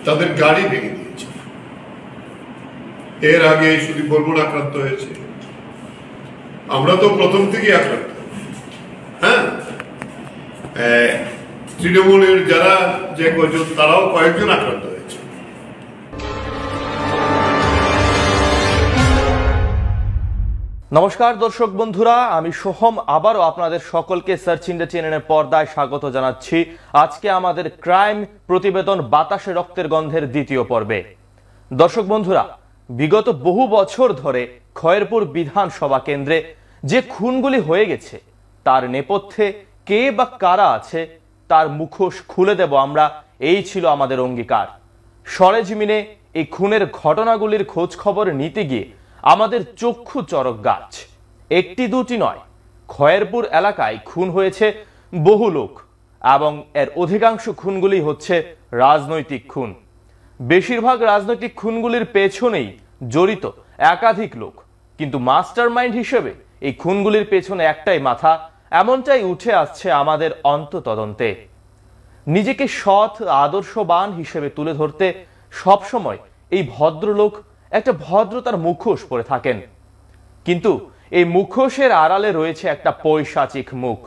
তাদের গাড়ি ভেঙে দিয়েছে। এর আগে সুদীপ বর্মন আক্রান্ত হয়েছে, আমরা তো প্রথম থেকেই আক্রান্ত। হ্যাঁ, তৃণমূলের যারা যে কয়েকজন তারাও কয়েকজন আক্রান্ত হয়েছে। নমস্কার দর্শক বন্ধুরা, আমি সোহম আবারও আপনাদের সকলকে সার্চ ইন্ডিয়া চ্যানেলের পর্দায় স্বাগত জানাচ্ছি। আজকে আমাদের ক্রাইম প্রতিবেদন বাতাসে রক্তের গন্ধের দ্বিতীয় পর্বে। দর্শক বন্ধুরা, বিগত বহু বছর ধরে খয়েরপুর বিধানসভা কেন্দ্রে যে খুনগুলি হয়ে গেছে তার নেপথ্যে কে বা কারা আছে তার মুখোশ খুলে দেব আমরা, এই ছিল আমাদের অঙ্গীকার। সরেজমিনে এই খুনের ঘটনাগুলির খোঁজ খবর নিতে গিয়ে আমাদের চক্ষু চরক গাছ। একটি দুটি নয়, খয়েরপুর এলাকায় খুন হয়েছে বহু লোক এবং এর অধিকাংশ খুনগুলি হচ্ছে রাজনৈতিক খুন। বেশিরভাগ রাজনৈতিক খুনগুলির পেছনেই জড়িত একাধিক লোক, কিন্তু মাস্টারমাইন্ড হিসেবে এই খুনগুলির পেছনে একটাই মাথা, এমনটাই উঠে আসছে আমাদের অন্ততদন্তে। নিজেকে সৎ আদর্শবান হিসেবে তুলে ধরতে সবসময় এই ভদ্রলোক একটা ভদ্রতার মুখোশ পরে থাকেন, কিন্তু এই মুখোশের আড়ালে রয়েছে একটা পৈশাচিক মুখ।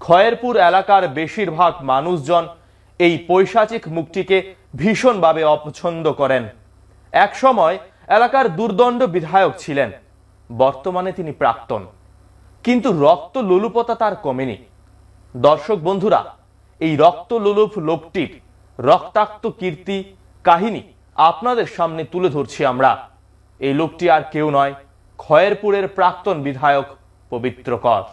খয়েরপুর এলাকার বেশিরভাগ মানুষজন এই পৈশাচিক মুখটিকে ভীষণভাবে অপছন্দ করেন। এক সময় এলাকার দুর্দণ্ড বিধায়ক ছিলেন, বর্তমানে তিনি প্রাক্তন, কিন্তু রক্ত লোলুপতা তার কমেনি। দর্শক বন্ধুরা, এই রক্ত লোলুপ লোকটির রক্তাক্ত কীর্তি কাহিনী আপনাদের সামনে তুলে ধরছি আমরা। এই লোকটি আর কেউ নয়, খয়েরপুরের প্রাক্তন বিধায়ক পবিত্র কর।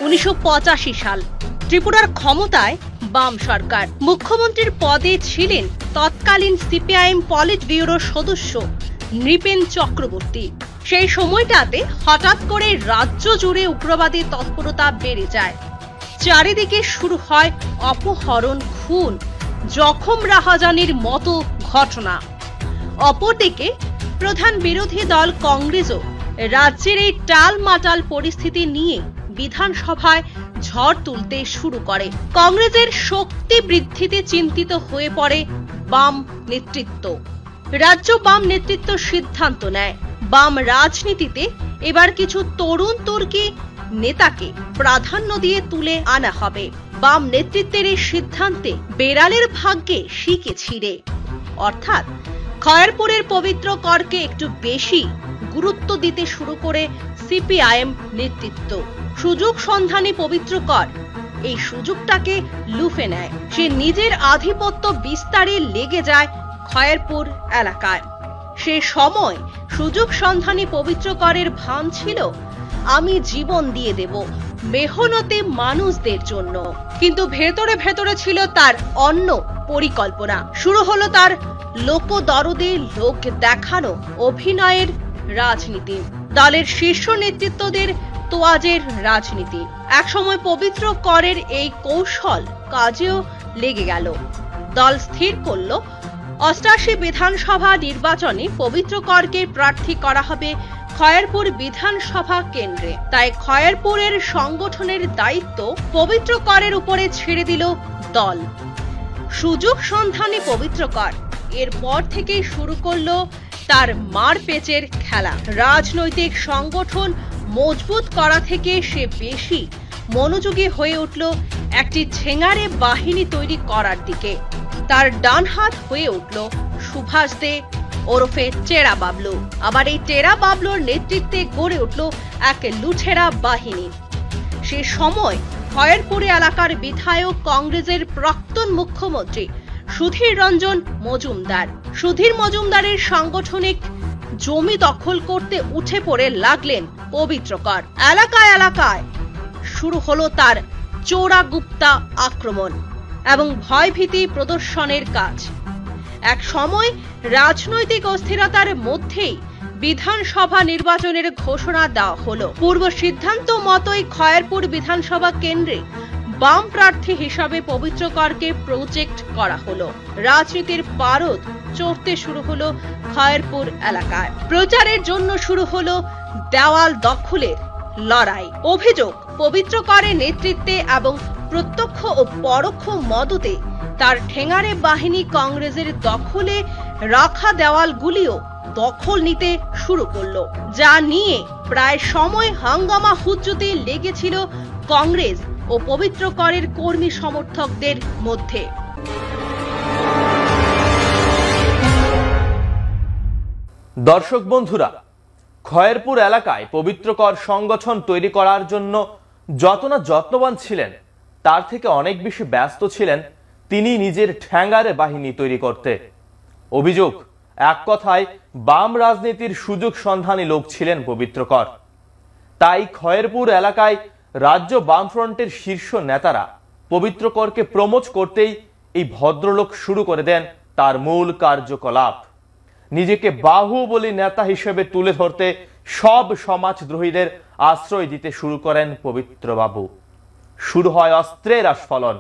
1985 সাল, ত্রিপুরার ক্ষমতায় বাম সরকার। মুখ্যমন্ত্রীর পদে ছিলেন তৎকালীন সিপিআইএম পলিট ব্যুরোর সদস্য নৃপেন চক্রবর্তী। সেই সময়টাতে হঠাৎ করে রাজ্য জুড়ে উগ্রবাদী তৎপরতা বেড়ে যায়। চারিদিকে শুরু হয় অপহরণ, খুন, জখম রাহাজানির মতো ঘটনা। অপরদিকে প্রধান বিরোধী দল কংগ্রেসও রাজ্যের এই টালমাটাল পরিস্থিতি নিয়ে বিধানসভায় ঝড় তুলতে শুরু করে। কংগ্রেসের শক্তি বৃদ্ধিতে চিন্তিত হয়ে পড়ে বাম নেতৃত্ব। রাজ্য বাম নেতৃত্ব সিদ্ধান্ত নেয়, বাম রাজনীতিতে এবার কিছু তরুণ তুর্কি নেতাকে প্রাধান্য দিয়ে তুলে আনা হবে। বাম নেতৃত্বের এই সিদ্ধান্তে বেড়ালের ভাগ্যে শিকে ছিঁড়ে, অর্থাৎ খয়েরপুরের পবিত্র করকে একটু বেশি গুরুত্ব দিতে শুরু করে সিপিআইএম নেতৃত্ব। সুযোগ সন্ধানী পবিত্র কর এই সুযোগটাকে লুফে নেয়। সে নিজের আধিপত্য বিস্তারে লেগে যায় খয়েরপুর এলাকায়। সে সময় সুযোগ সন্ধানী পবিত্র করের ভান ছিল, আমি জীবন দিয়ে দেব মেহনতে মানুষদের জন্য। কিন্তু ভেতরে ভেতরে ছিল তার অন্য পরিকল্পনা। শুরু হলো তার লোকদরদে লোক দেখানো অভিনয়ের রাজনীতি, দলের শীর্ষ নেতৃত্বদের তোয়াজের রাজনীতি। একসময় পবিত্র করের এই কৌশল কাজেও লেগে গেল। দল স্থির করল 88 বিধানসভা নির্বাচনে পবিত্র করকে প্রার্থী করা হবে খয়েরপুর বিধানসভা কেন্দ্রে। তাই খয়েরপুরের সংগঠনের দায়িত্ব পবিত্র করের উপরে ছেড়ে দিল দল। সুযোগ সন্ধানী পবিত্র কর এরপর থেকেই শুরু করলো তার মারপেচের খেলা। রাজনৈতিক সংগঠন মজবুত করা থেকে সে বেশি মনোযোগী হয়ে উঠল একটি ঝেঙারে বাহিনী তৈরি করার দিকে। তার ডান হাত হয়ে উঠল সুভাষ দে ওরফে টেরা বাবলু। আবার এই টেরা বাবলুর নেতৃত্বে গড়ে উঠল এক লুঠেরা বাহিনী। সে সময় খয়েরপুরে এলাকার বিধায়ক কংগ্রেসের প্রাক্তন মুখ্যমন্ত্রী সুধীর রঞ্জন মজুমদার। সুধীর মজুমদারের সাংগঠনিক জমি দখল করতে উঠে পড়ে লাগলেন পবিত্র কর। এলাকায় এলাকায় শুরু হলো তার চোরাগুপ্তা আক্রমণ এবং ভয়ভীতি প্রদর্শনের কাজ। এক সময় রাজনৈতিক অস্থিরতার মধ্যেই বিধানসভা নির্বাচনের ঘোষণা দেওয়া হলো। পূর্ব সিদ্ধান্ত মতোই খয়েরপুর বিধানসভা কেন্দ্রে বাম প্রার্থী হিসাবে পবিত্র করকে প্রজেক্ট করা হলো। রাজনীতির পারদ চড়তে শুরু হলো খয়েরপুর এলাকায়। প্রচারের জন্য শুরু হলো দেওয়াল দখলের লড়াই। অভিযোগ, পবিত্র করের নেতৃত্বে এবং প্রত্যক্ষ ও পরোক্ষ মদতে তার ঠেঙারে বাহিনী কংগ্রেসের দখলে রাখা দেওয়ালগুলিও দখল নিতে শুরু করলো, যা নিয়ে প্রায় সময় হাঙ্গামা হুজ্জতে লেগেছিল কংগ্রেস ও পবিত্র করের কর্মী সমর্থকদের মধ্যে। দর্শক বন্ধুরা, খয়েরপুর এলাকায় পবিত্র কর সংগঠন তৈরি করার জন্য যত না যত্নবান ছিলেন, তার থেকে অনেক বেশি ব্যস্ত ছিলেন তিনি নিজের ঠ্যাঙ্গারে বাহিনী তৈরি করতে। অভিযোগ, এক কথায় বাম রাজনীতির সুযোগ সন্ধানী লোক ছিলেন পবিত্র কর। তাই খয়েরপুর এলাকায় রাজ্য বামফ্রন্টের শীর্ষ নেতারা পবিত্র করকে প্রমোট করতেই এই ভদ্রলোক শুরু করে দেন তার মূল কার্যকলাপ। নিজেকে বাহুবলী নেতা হিসেবে তুলে ধরতে সব সমাজদ্রোহীদের আশ্রয় দিতে শুরু করেন পবিত্রবাবু। শুরু হয় অস্ত্রের আস্ফালন।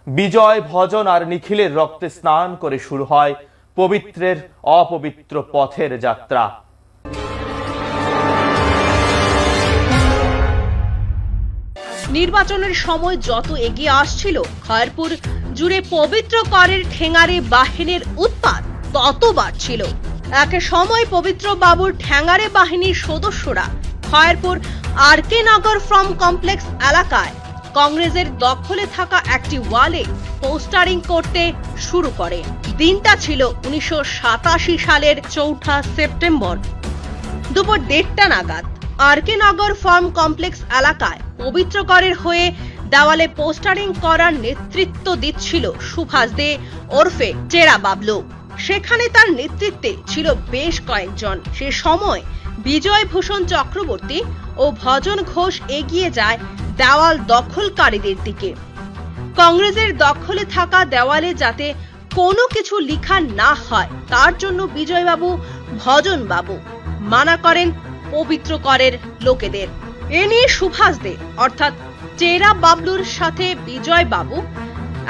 বিজয়, ভজন আর নিখিলের রক্তে স্নান করে শুরু হয় পবিত্রের অপবিত্র পথের যাত্রা। নির্বাচনের সময় যত এগিয়ে আসছিল, খয়েরপুর জুড়ে পবিত্র করের ঠেঙারে বাহিনীর উৎপাত তত বাড়ছিল। এক সময় পবিত্র বাবুর ঠ্যাঙ্গারে বাহিনীর সদস্যরা খয়েরপুর আরকে নগর ফ্রম কমপ্লেক্স এলাকায় কংগ্রেসের দখলে থাকা একটি ওয়ালে পোস্টারিং করতে শুরু করে। দিনটা ছিল 1987 সালের 4 সেপ্টেম্বর দুপুর 1:30 নাগাদ। আরকে নগর ফার্ম কমপ্লেক্স এলাকায় পবিত্র করের হয়ে দেওয়ালে পোস্টারিং করার নেতৃত্ব দিচ্ছিল সুভাষ দে ওরফে টেরা বাবলু। সেখানে তার নেতৃত্বে ছিল বেশ কয়েকজন। সে সময় বিজয় ভূষণ চক্রবর্তী ও ভজন ঘোষ এগিয়ে যায় দেওয়াল দখলকারীদের দিকে। কংগ্রেসের দখলে থাকা দেওয়ালে যাতে কোনো কিছু লেখা না হয় তার জন্য বিজয়বাবু, ভজন বাবু মানা করেন পবিত্র করের লোকেদের। এ নিয়ে সুভাষ দে অর্থাৎ টেরা বাবলুর সাথে বিজয় বাবু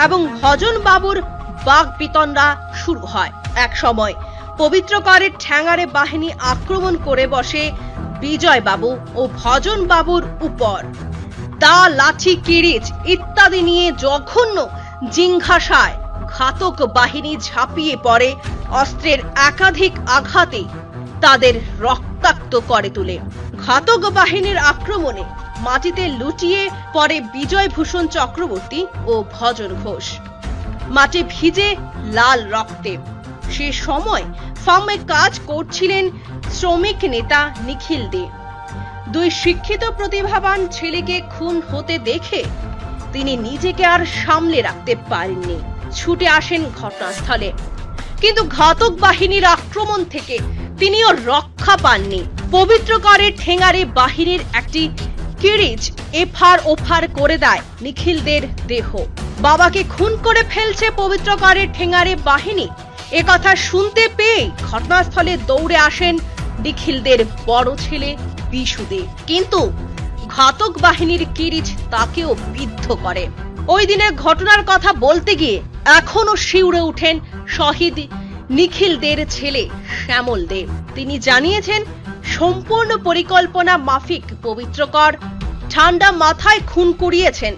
এবং ভজন বাবুর বাগ বিতণ্ডা শুরু হয়। এক সময় পবিত্র করের ঠ্যাঙ্গারে বাহিনী আক্রমণ করে বসে বিজয় বাবু ও ভজন বাবুর উপর। দা, লাঠি, কিরিচ ইত্যাদি নিয়ে জঘন্য জিঙ্ঘাসায় ঘাতক বাহিনী ঝাঁপিয়ে পড়ে। অস্ত্রের একাধিক আঘাতে তাদের রক্তাক্ত করে তোলে। ঘাতক বাহিনীর আক্রমণে মাটিতে লুটিয়ে পড়ে বিজয় ভূষণ চক্রবর্তী ও ভজন ঘোষ, মাটি ভিজে লাল রক্তে। সে সময় ফার্মে কাজ করছিলেন শ্রমিক নেতা নিখিল দে। দুই শিক্ষিত প্রতিভাবান ছেলেকে খুন হতে দেখে তিনি নিজেকে আর সামলে রাখতে পারেননি, ছুটে আসেন ঘটনাস্থলে। কিন্তু ঘাতক বাহিনীর আক্রমণ থেকে তিনিও রক্ষা পাননি। পবিত্র করের ঠেঙ্গারে বাহিনীর একটি কিরিচ এফার ওফার করে দেয় নিখিলদের দেহ। বাবাকে খুন করে ফেলছে পবিত্র করের ঠেঙ্গারে বাহিনী, এ কথা শুনতে পেয়ে ঘটনাস্থলে দৌড়ে আসেন নিখিলদের বড় ছেলে বিশু দে। কিন্তু ঘাতক বাহিনীর কিরিচ তাকেও বিদ্ধ করে। ওই দিনের ঘটনার কথা বলতে গিয়ে এখনো শিউরে উঠেন শহীদ নিখিলদের ছেলে শ্যামল দে। তিনি জানিয়েছেন, সম্পূর্ণ পরিকল্পনা মাফিক পবিত্র কর ঠান্ডা মাথায় খুন করিয়েছেন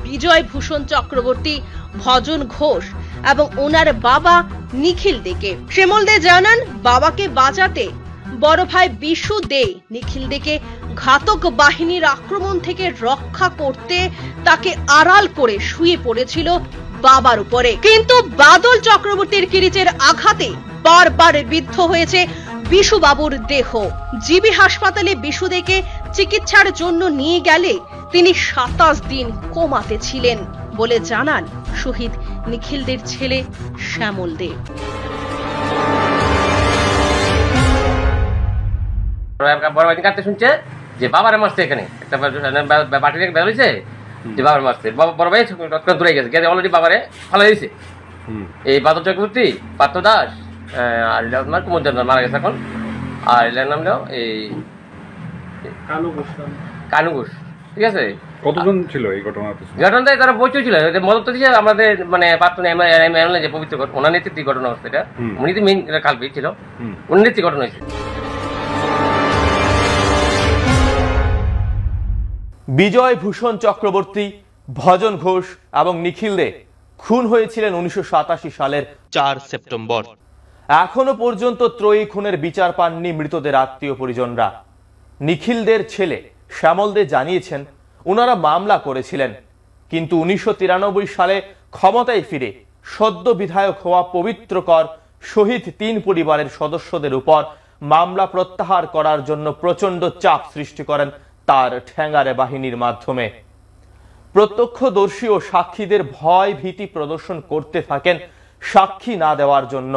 বিজয় ভূষণ চক্রবর্তী, ভজন ঘোষ এবং ওনার বাবা নিখিল দেকে। শ্যামল দে জানান, বাবাকে বাঁচাতে বড় ভাই বিশু দে নিখিল দেকে ঘাতক বাহিনীর আক্রমণ থেকে রক্ষা করতে তাকে আড়াল করে শুয়ে পড়েছিল বাবার উপরে। কিন্তু বাদল চক্রবর্তীর কিরিচের আঘাতে বারবার বিদ্ধ হয়েছে বিশু বাবুর দেহ। জিবি হাসপাতালে বিশু দেকে চিকিৎসার জন্য নিয়ে গেলে তিনি 27 দিন কোমাতে ছিলেন বলে জানান শহীদ নিখিলদের ছেলে শ্যামল দে। বড় ভাই কাছে শুনছে যে বাবার মারছে, এখানে একটা বাটি রেখে বের হয়েছে যে বাবার মারছে। বড় ভাই দূরে গেছে, গেছে অলরেডি বাবারে ফালাই দিয়েছে। এই বাদল চক্রবর্তী, পার্থ দাস আর কুমুদ মারা গেছে এখন। আর এলার নাম দাও এই কানু ঘোষ। ঠিক আছে, কতজন ছিল এই ঘটনাতে? ঘটনাতে তারা প্রচুর ছিল। মদত দিয়েছে আমাদের মানে প্রাক্তন এমএলএ যে পবিত্র ওনার নেতৃত্বে ঘটনা হচ্ছে, এটা উনি তো মেইন কালপিট ছিল, উনি নেতৃত্বে ঘটনা হয়েছে। বিজয় ভূষণ চক্রবর্তী, ভজন ঘোষ এবং নিখিল দে খুন হয়েছিলেন 1987 সালের 4 সেপ্টেম্বর। এখনো পর্যন্ত ত্রয়ী খুনের বিচার পাননি মৃতদের আত্মীয় পরিজনরা। নিখিল দের ছেলে শ্যামল দে জানিয়েছেন ওনারা মামলা করেছিলেন, কিন্তু 1993 সালে ক্ষমতায় ফিরে সদ্য বিধায়ক হওয়া পবিত্রকর শহীদ 3 পরিবারের সদস্যদের উপর মামলা প্রত্যাহার করার জন্য প্রচন্ড চাপ সৃষ্টি করেন তার ঠ্যাঙ্গারে বাহিনীর মাধ্যমে। প্রত্যক্ষদর্শী ও সাক্ষীদের ভয় ভীতি প্রদর্শন করতে থাকেন সাক্ষী না দেওয়ার জন্য।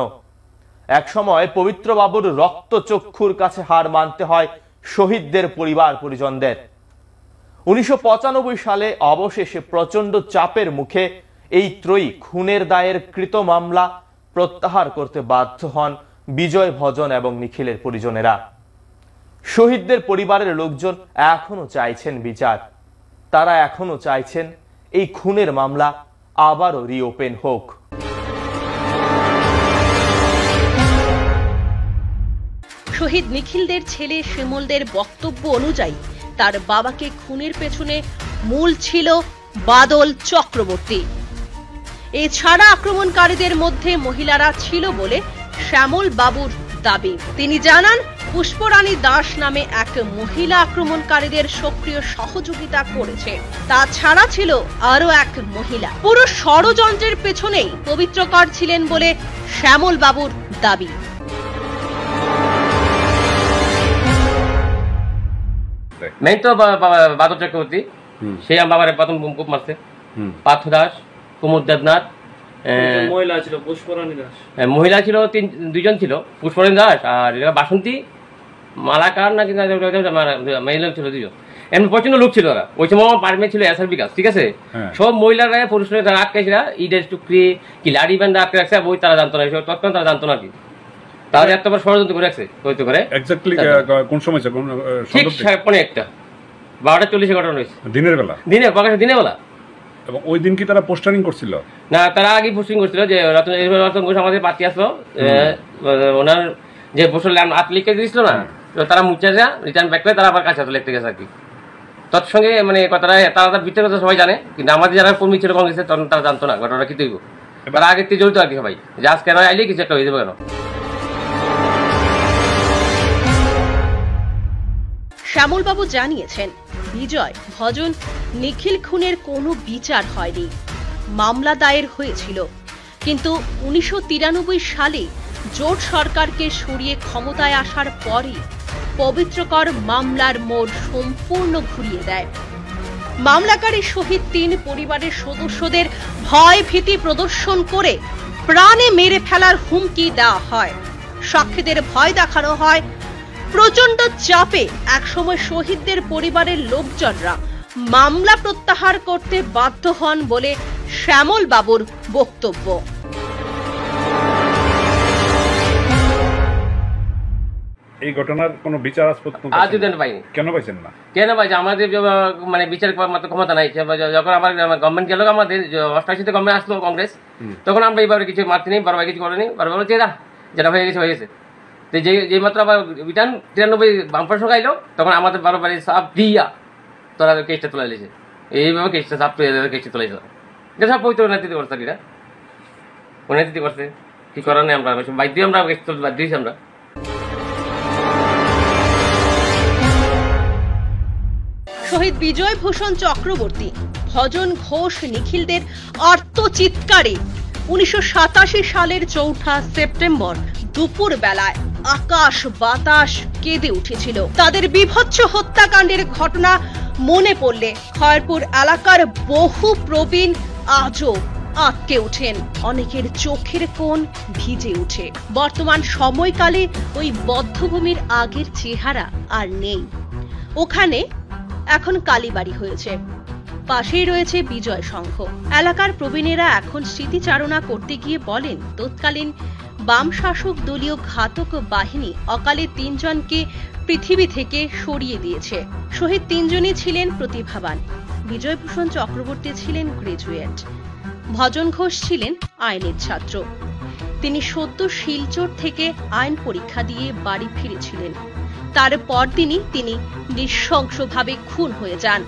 একসময় পবিত্র বাবুর রক্তচক্ষুর কাছে হার মানতে হয় শহীদদের পরিবার পরিজনদের। 1995 সালে অবশেষে প্রচন্ড চাপের মুখে এই ত্রয়ী খুনের দায়ের কৃত মামলা প্রত্যাহার করতে বাধ্য হন বিজয়, ভজন এবং নিখিলের পরিজনেরা। শহীদদের পরিবারের লোকজন এখনো চাইছেন বিচার। তারা এখনো চাইছেন এই খুনের মামলা আবারও রিওপেন হোক। শহীদ নিখিলদের ছেলে শ্যামলদের বক্তব্য অনুযায়ী তার বাবাকে খুনের পেছনে মূল ছিল বাদল চক্রবর্তী। এছাড়া আক্রমণকারীদের মধ্যে মহিলারা ছিল বলে শ্যামল বাবুর দাবি। তিনি জানান পুষ্পরানী দাস নামে এক মহিলা আক্রমণকারীদের সক্রিয় সহযোগিতা করেছে। তাছাড়া ছিল আরো এক মহিলা। পুরো ষড়যন্ত্রের পেছনেই পবিত্রকর ছিলেন বলে শ্যামল বাবুর দাবি। মেইন তো বাদল চক্রবর্তী, সে আমার বাবার প্রথম খুব মারছে। পার্থ দাস, কুমুদ দেবনাথ, মহিলা ছিল পুষ্পরানী দাস, মহিলা ছিল দুইজন ছিল, পুষ্পরানী দাস আর বাসন্তী মালাকার নাকি মহিলা ছিল দুজন। এমন প্রচন্ড লোক ছিল ওরা। ওই সময় পারমে ছিল এসআর বিকাশ, ঠিক আছে। সব মহিলারা পুরুষরা তারা আটকাইছিল, ইডের টুকরি কি লাড়ি ব্যান্ড আটকে রাখছে, বই তারা জানতো না, তৎক্ষণ তারা জানতো না কি। তাহলে একটা ষড়যন্ত্র করে রাখছে হয়তো করে। কোন সময় ঠিক 1:30 12:40 ঘটনা হয়েছে দিনের বেলা, দিনের বেলা। এবং ওই দিন কি তারা পোস্টারিং করছিল? না, তারা আগে পোস্টিং করছিল যে রতন ঘোষ আমাদের পার্টি আসলো, ওনার যে পোস্টার হাত লিখে দিয়েছিল না, তারা মুছে রিটার্ন ব্যাক করে তারা আবার কাছে লিখতে গেছে আর কি। তৎসঙ্গে মানে কথাটা তারা ভিতরে কথা সবাই জানে, কিন্তু আমাদের যারা কর্মী ছিল কংগ্রেসের তখন তারা জানতো না ঘটনাটা কি তৈব। তারা আগে থেকে জড়িত আর কি সবাই, যে আজ কেন আইলে কিছু একটা হয়ে যাবে কেন। শ্যামলবাবু জানিয়েছেন বিজয়, ভজন, নিখিল খুনের কোনো বিচার হয়নি। মামলা দায়ের হয়েছিল, কিন্তু 1993 সালে জোট সরকারকে সরিয়ে ক্ষমতায় আসার পরই পবিত্রকর মামলার মোড় সম্পূর্ণ ঘুরিয়ে দেয়। মামলাকারী শহীদ 3 পরিবারের সদস্যদের ভয় ভীতি প্রদর্শন করে প্রাণে মেরে ফেলার হুমকি দেওয়া হয়। সাক্ষীদের ভয় দেখানো হয়। প্রচন্ড চাপে একসময় শহীদদের পরিবারের লোকজনরা মামলা প্রত্যাহার করতে বাধ্য হন বলে শ্যামল বাবুর বক্তব্য। এই ঘটনার কোনো বিচার আজ পর্যন্ত পাইনি। কেন পাইছেন না? কেন পাইছে? আমাদের মানে বিচার করার মতো ক্ষমতা নাই। যখন আমার গভর্নমেন্ট গেল, আমাদের 88-তে গভর্নমেন্ট আসলো কংগ্রেস, তখন আমরা এইভাবে কিছু মারতে নেই, বড় ভাই কিছু করেনি, বড় ভাই বলছে যেটা হয়ে গেছে হয়ে গেছে। তো যে মাত্র আবার রিটার্ন 93 বামফ্রন্ট সরকার এলো, তখন আমাদের বড় ভাই সাপ দিয়া তোরা কেসটা তুলে নিয়েছে। এইভাবে কেসটা সাপ কেসটা তুলেছিল, যে সব পবিত্র নেতৃত্ব করছে এরা, ও নেতৃত্ব করছে। কি করার নেই, আমরা বাধ্য আমরা কেস তুলতে বাধ্য দিয়েছি আমরা। শহীদ বিজয় ভূষণ চক্রবর্তী, ভজন ঘোষ, নিখিলদের আর্তচিৎকারে 1987 সালের 4 সেপ্টেম্বর দুপুর বেলায় আকাশ বাতাস কেঁদে উঠেছিল। তাদের বিভৎস হত্যাকাণ্ডের ঘটনা মনে পড়লে খয়রপুর এলাকার বহু প্রবীণ আজও আটকে ওঠেন, অনেকের চোখের কোণ ভিজে উঠে। বর্তমান সময়কালে ওই বধ্যভূমির আগের চেহারা আর নেই। ওখানে এখন কালীবাড়ি হয়েছে, পাশেই রয়েছে বিজয় সংঘ। এলাকার প্রবীণেরা এখন স্মৃতিচারণা করতে গিয়ে বলেন, তৎকালীন বাম শাসক দলীয় ঘাতক বাহিনী অকালে 3 জনকে পৃথিবী থেকে সরিয়ে দিয়েছে। শহীদ 3 জনই ছিলেন প্রতিভাবান। বিজয়ভূষণ চক্রবর্তী ছিলেন গ্রাজুয়েট, ভজন ঘোষ ছিলেন আইনের ছাত্র। তিনি সদ্য শিলচর থেকে আইন পরীক্ষা দিয়ে বাড়ি ফিরেছিলেন। তার পরদিনই তিনি নৃশংসভাবে খুন হয়ে যান।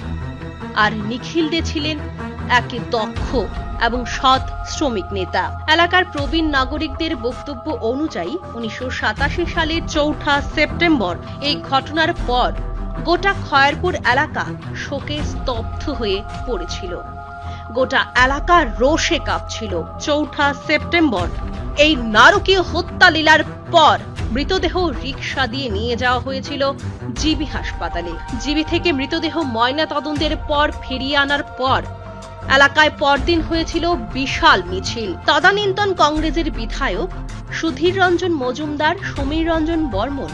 আর নিখিল দে ছিলেন এক দক্ষ এবং সৎ শ্রমিক নেতা। এলাকার প্রবীণ নাগরিকদের বক্তব্য অনুযায়ী 1987 সালের 4 সেপ্টেম্বর এই ঘটনার পর গোটা খয়েরপুর এলাকা শোকে স্তব্ধ হয়ে পড়েছিল। গোটা এলাকা রোষে কাঁপছিল। 4 সেপ্টেম্বর এই নারকীয় হত্যা লীলার পর মৃতদেহ রিকশা দিয়ে নিয়ে যাওয়া হয়েছিল জিবি হাসপাতালে। জিবি থেকে মৃতদেহ ময়না তদন্তের পর ফিরিয়ে আনার পর এলাকায় পরদিন হয়েছিল বিশাল মিছিল। তদানীন্তন কংগ্রেসের বিধায়ক সুধীর রঞ্জন মজুমদার, সমীর রঞ্জন বর্মন,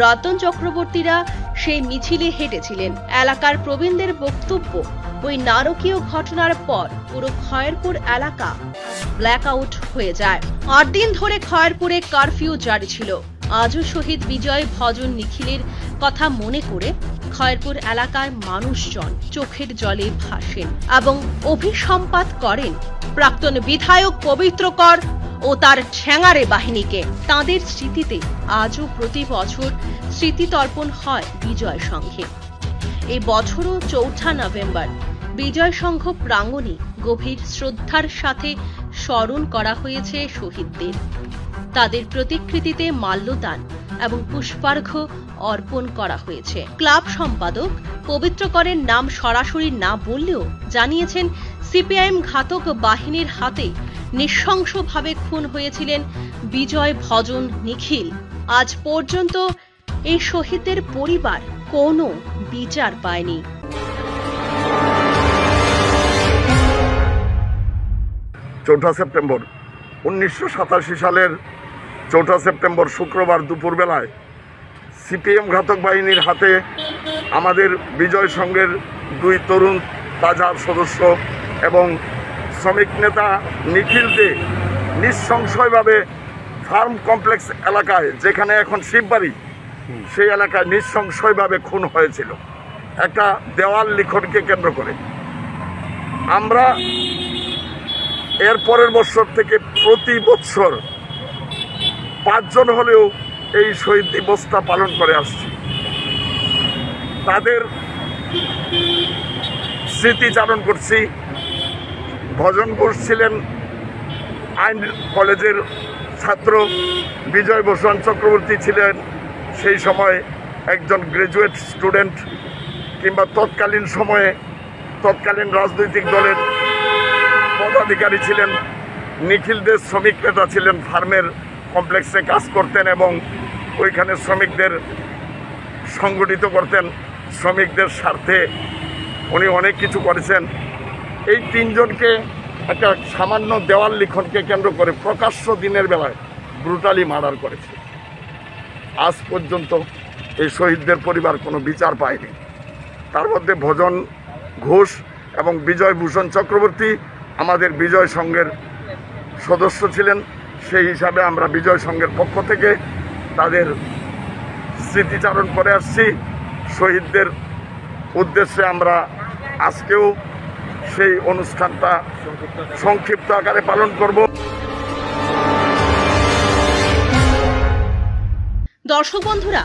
রতন চক্রবর্তীরা সেই মিছিলে হেঁটেছিলেন। এলাকার প্রবীণদের বক্তব্য, ওই নারকীয় ঘটনার পর পুরো খয়েরপুর এলাকা ব্ল্যাক আউট হয়ে যায়। 8 দিন ধরে খয়েরপুরে কারফিউ জারি ছিল। আজও শহীদ বিজয় ভজন নিখিলের কথা মনে করে খয়েরপুর এলাকার মানুষজন চোখের জলে ভাসেন এবং অভিসম্পাত করেন প্রাক্তন বিধায়ক পবিত্র কর ও তার ঠ্যাঙারে বাহিনীকে। তাদের স্মৃতিতে আজও প্রতি বছর স্মৃতিতর্পণ হয় বিজয় সংঘে। এই বছরও 4 নভেম্বর বিজয় সংঘ প্রাঙ্গণে গভীর শ্রদ্ধার সাথে স্মরণ করা হয়েছে শহীদদের। তাদের প্রতিকৃতিতে মাল্যদান এবং পুষ্পার্ঘ্য অর্পণ করা হয়েছে। ক্লাব সম্পাদক পবিত্র করের নাম সরাসরি না বললেও জানিয়েছেন সিপিআইএম ঘাতক বাহিনীর হাতে নৃশংসভাবে খুন হয়েছিলেন বিজয় ভজন নিখিল। আজ পর্যন্ত এই শহীদদের পরিবার কোনো বিচার পায়নি। চৌঠা সেপ্টেম্বর 1987 সালের 4 সেপ্টেম্বর শুক্রবার দুপুরবেলায় সিপিএম ঘাতক বাহিনীর হাতে আমাদের বিজয় সংঘের 2 তরুণ তাজা সদস্য এবং শ্রমিক নেতা নিখিল দে নৃশংসভাবে ফার্ম কমপ্লেক্স এলাকায়, যেখানে এখন শিববাড়ি, সেই এলাকায় নৃশংসভাবে খুন হয়েছিল একটা দেওয়াল লিখনকে কেন্দ্র করে। আমরা এর পরের বছর থেকে প্রতি বছর 5 জন হলেও এই শহীদ দিবসটা পালন করে আসছি। তাদের স্মৃতিচারণ করছি। ভজন ঘোষ ছিলেন আইন কলেজের ছাত্র, বিজয় ভূষণ চক্রবর্তী ছিলেন সেই সময় একজন গ্রাজুয়েট স্টুডেন্ট, কিংবা তৎকালীন সময়ে তৎকালীন রাজনৈতিক দলের পদাধিকারী ছিলেন। নিখিল দে শ্রমিক নেতা ছিলেন, ফার্মের কমপ্লেক্সে কাজ করতেন এবং ওইখানে শ্রমিকদের সংগঠিত করতেন। শ্রমিকদের স্বার্থে উনি অনেক কিছু করেছেন। এই 3 জনকে একটা সামান্য দেওয়াল লিখনকে কেন্দ্র করে প্রকাশ্য দিনের বেলায় ব্রুটালি মার্ডার করেছে। আজ পর্যন্ত এই শহীদদের পরিবার কোনো বিচার পায়নি। তার মধ্যে ভজন ঘোষ এবং বিজয় ভূষণ চক্রবর্তী আমাদের বিজয় সংঘের সদস্য ছিলেন। সেই হিসাবে আমরা বিজয় সংঘের পক্ষ থেকে তাদের স্মৃতিচারণ করে আসছি। শহীদদের উদ্দেশ্যে আমরা আজকেও সেই অনুষ্ঠানটা সংক্ষিপ্ত আকারে পালন করব। দর্শক বন্ধুরা,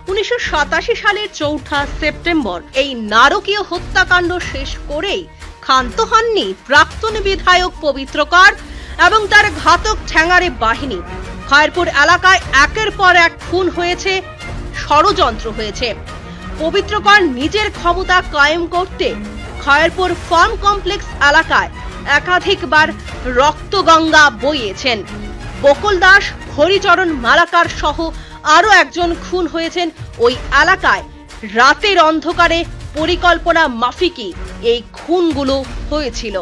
1987 সালের 4 সেপ্টেম্বর এই নারকীয় হত্যাকাণ্ড শেষ করেই ক্ষান্ত হননি প্রাক্তন বিধায়ক পবিত্র কর এবং তার ঘাতক ঠ্যাঙারে বাহিনী। খয়েরপুর এলাকায় একের পর এক খুন হয়েছে, ষড়যন্ত্র হয়েছে। পবিত্র কর নিজের ক্ষমতা কায়েম করতে খয়েরপুর ফার্ম কমপ্লেক্স এলাকায় একাধিকবার রক্তগঙ্গা বইয়েছেন। বকুল দাস, হরিচরণ মালাকার সহ আরো একজন খুন হয়েছেন ওই এলাকায়। রাতের অন্ধকারে পরিকল্পনা মাফিকই এই খুনগুলো হয়েছিল।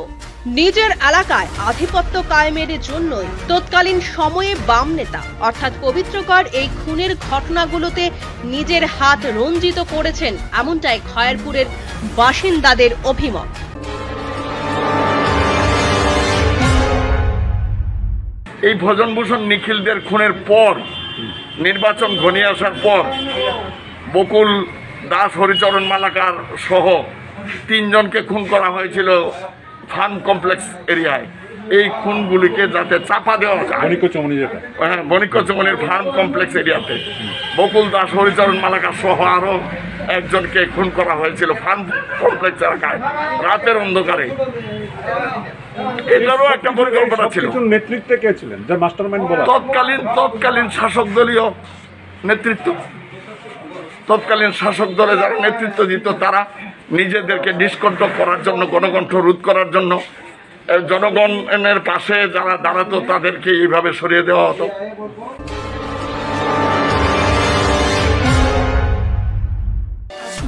নিজের এলাকায় আধিপত্য কায়েমের জন্যই তৎকালীন সময়ে বাম নেতা অর্থাৎ পবিত্র কর এই খুনের ঘটনাগুলোতে নিজের হাত রঞ্জিত করেছেন, এমনটাই খয়েরপুরের বাসিন্দাদের অভিমত। এই ভজনভূষণ নিখিলদের খুনের পর, নির্বাচন ঘনিয়ে আসার পর, বকুল দাস, হরিচরণ মালাকার সহ 3 জনকে খুন করা হয়েছিল ফার্ম কমপ্লেক্স এরিয়ায়। এই খুনগুলিকে যাতে চাপা দেওয়া যায়, বণিক চমনির ফার্ম কমপ্লেক্স এরিয়াতে বকুল দাস, হরিচরণ মালাকার সহ আরও একজনকে খুন করা হয়েছিল ফার্ম কমপ্লেক্স এলাকায় রাতের অন্ধকারে। এটারও একটা পরিকল্পনা ছিল। নেতৃত্বে কে ছিলেন যে মাস্টারমাইন্ড বলা? তৎকালীন শাসক দলীয় নেতৃত্ব, তৎকালীন শাসক দলে যারা নেতৃত্ব দিত তারা নিজেদেরকে ডিসকণ্ঠ করার জন্য, গণকণ্ঠ রোধ করার জন্য জনগণের পাশে যারা দাঁড়াতো তাদেরকে এইভাবে সরিয়ে দেওয়া হতো।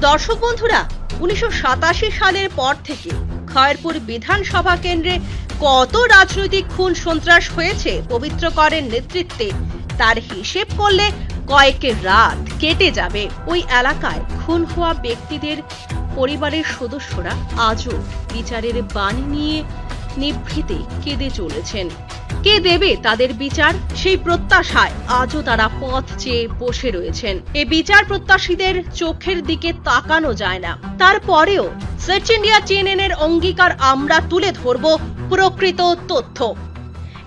দর্শক বন্ধুরা, 1987 সালের পর থেকে খয়েরপুর বিধানসভা কেন্দ্রে কত রাজনৈতিক খুন সন্ত্রাস হয়েছে পবিত্রকরের নেতৃত্বে তার হিসেব করলে কয়েক রাত কেটে যাবে। ওই এলাকায় খুন হওয়া ব্যক্তিদের পরিবারের সদস্যরা আজও বিচারের বাণী নিয়ে নিভৃতে কেঁদে চলেছেন। কে দেবে তাদের বিচার, সেই প্রত্যাশায় আজও তারা পথ চেয়ে বসে রয়েছেন। এই বিচার প্রত্যাশীদের চোখের দিকে তাকানো যায় না। তারপরেও সার্চ ইন্ডিয়া চ্যানেল এর অঙ্গীকার, আমরা তুলে ধরব প্রকৃত তথ্য।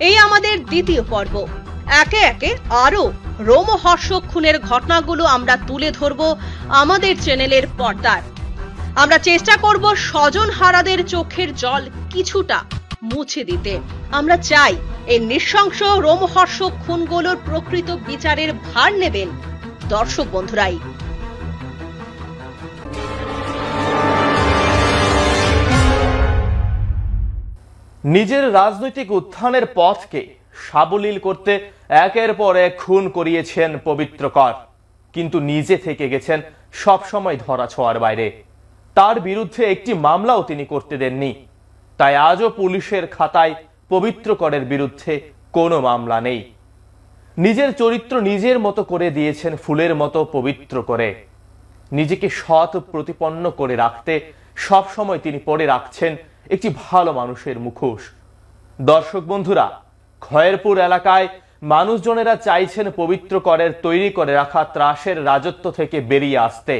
এই আমাদের দ্বিতীয় পর্ব। একে একে আরো রোমহর্ষক খুনের ঘটনাগুলো আমরা তুলে ধরব আমাদের চ্যানেলের পর্দায়। আমরা চেষ্টা করব স্বজনহারাদের চোখের জল কিছুটা মুছে দিতে। আমরা চাই এই নৃশংস রোমহর্ষক খুনগুলোর প্রকৃত বিচারের ভার নেবেন দর্শক বন্ধুরাই। নিজের রাজনৈতিক উত্থানের পথকে সাবলীল করতে একের পর এক খুন করিয়েছেন পবিত্রকর, কিন্তু নিজে থেকে গেছেন সবসময় ধরা ছোঁয়ার বাইরে। তার বিরুদ্ধে একটি মামলাও তিনি করতে দেননি। তাই আজও পুলিশের খাতায় পবিত্রকরের বিরুদ্ধে কোনো মামলা নেই। নিজের চরিত্র নিজের মতো করে দিয়েছেন ফুলের মতো পবিত্র করে। নিজেকে সৎ প্রতিপন্ন করে রাখতে সবসময় তিনি পরে রাখছেন একটি ভালো মানুষের মুখোশ। দর্শক বন্ধুরা, খয়েরপুর এলাকায় মানুষজনেরা চাইছেন পবিত্রকরের তৈরি করে রাখা ত্রাসের রাজত্ব থেকে বেরিয়ে আসতে।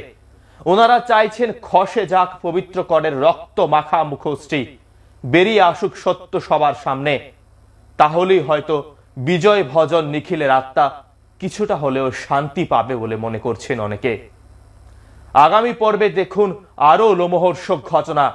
ওনারা চাইছেন খসে যাক পবিত্রকরের রক্ত মাখা মুখোশটি, বেরিয়ে আসুক সত্য সবার সামনে। তাহলেই হয়তো বিজয় ভজন নিখিলের আত্মা কিছুটা হলেও শান্তি পাবে বলে মনে করছেন অনেকে। আগামী পর্বে দেখুন আরো লোমহর্ষক ঘটনা।